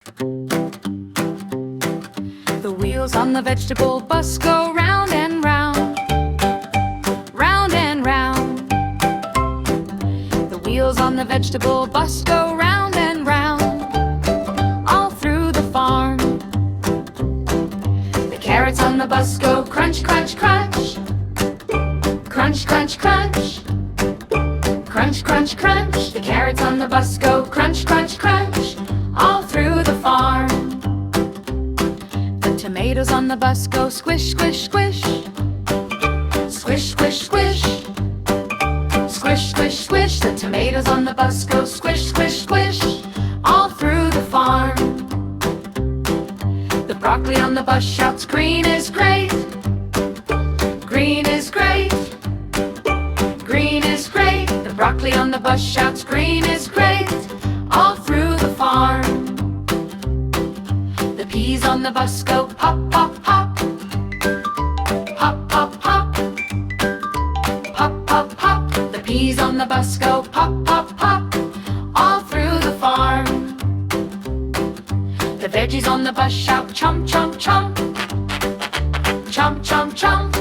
The wheels on the vegetable bus go round and round, round and round. The wheels on the vegetable bus go round and round, all through the farm. The carrots on the bus go crunch, crunch, crunch, crunch, crunch, crunch, crunch, crunch, crunch. The carrots on the bus go crunch, crunch, crunch, all through the farm. The tomatoes on the bus go squish, squish, squish, squish, squish, squish, squish, squish, squish. The tomatoes on the bus go squish, squish, squish, all through the farm. The broccoli on the bus shouts, green is great, green is great, green is great. The broccoli on the bus shouts, green is great, all through the farm. The peas on the bus go pop, pop, pop, pop, pop, pop, pop, pop, pop. The peas on the bus go pop, pop, pop, all through the farm. The veggies on the bus shout, chomp, chomp, chomp, chomp, chomp, chomp,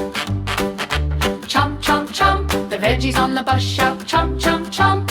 chomp, chomp, chomp. The veggies on the bus shout, chomp, chomp, chomp,